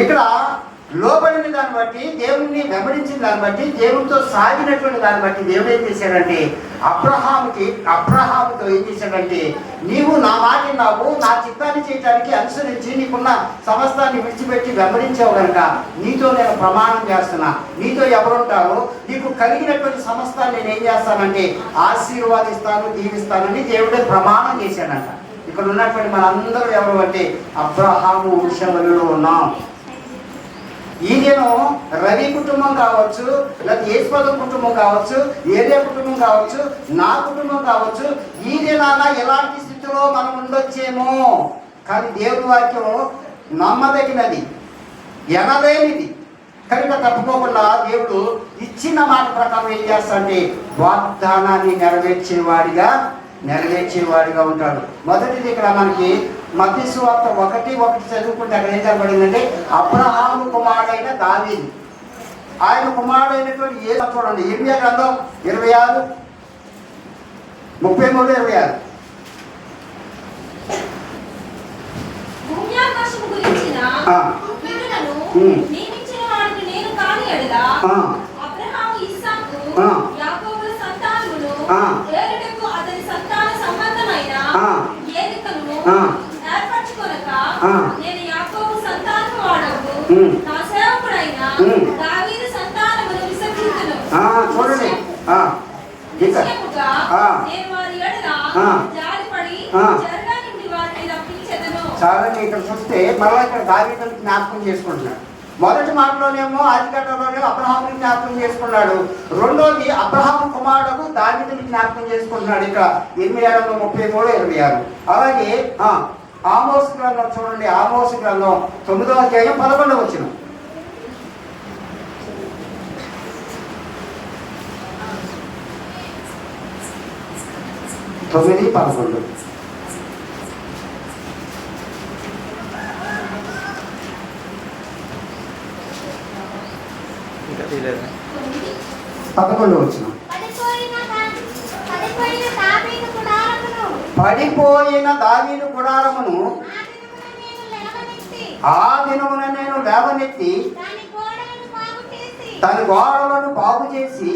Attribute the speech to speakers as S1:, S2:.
S1: ఇక్కడ లోబడిన దాన్ని బట్టి, దేవుడిని వెంబడించిన దాన్ని బట్టి, దేవుడితో సాగినటువంటి దాన్ని బట్టి దేవుడు ఏం చేశాడంటే అబ్రహాముతో ఏం చేశాడంటే, నీవు నా మాట విన్నావు, నా చిత్తాన్ని చేయడానికి అనుసరించి నీకున్న సమస్తాన్ని విడిచిపెట్టి వెంబడించావు కనుక నీతో నేను ప్రమాణం చేస్తున్నా, నీతో ఎవరుంటారో నీకు కలిగినటువంటి సమస్తాన్ని నేను ఏం చేస్తానంటే ఆశీర్వాదిస్తాను, దీవిస్తానని దేవుడే ప్రమాణం చేశాడంట. ఇక్కడ ఉన్నటువంటి మనందరూ ఎవరు అంటే అబ్రహాము వంశంలో ఉన్నాం. ఈ నేను రవి కుటుంబం కావచ్చు, లేదా యేసుపదం కుటుంబం కావచ్చు, ఏరియా కుటుంబం కావచ్చు, నా కుటుంబం కావచ్చు, ఈ దినాన ఎలాంటి స్థితిలో మనం ఉండొచ్చేమో, కానీ దేవుని వాక్యం నమ్మదగినది, ఎనలేనిది కనుక తప్పుకోకుండా దేవుడు ఇచ్చిన మాట ప్రకారం ఏం చేస్తాడంటే వాగ్దానాన్ని నెరవేర్చేవాడిగా ఉంటాడు. మొదటిది ఇక్కడ మనకి మత్తయి సువార్త 1:1 చదువుకుంటే అక్కడ ఏం చెప్పబడిందంటే అబ్రహాము కుమారుడైన దావీదు, ఆయన కుమారుడైనటువంటి యేసు. చూడండి ఇర్మియా గ్రంథం 26:33-26. చూడండి చాలండి. ఇక్కడ చూస్తే మళ్ళీ ఇక్కడ దావీదుని జ్ఞాపకం చేసుకుంటున్నాడు. మొదటి మాటలోనేమో ఆదికాండంలోనే అబ్రహాముని జ్ఞాపకం చేసుకున్నాడు. రెండోది అబ్రహాము కుమారుడు దావీదుని జ్ఞాపకం చేసుకుంటున్నాడు. ఇక్కడ 8:33-26. అలాగే ఆమోసు గ్రంథం చూడండి, ఆమోసు గ్రంథం 9వ అధ్యాయం 11వ వచనం. పడిపోయిన దావీదు గుడారమును ఆ దినమున నేను లేవనెత్తి దాని గోడలను బాగు చేసి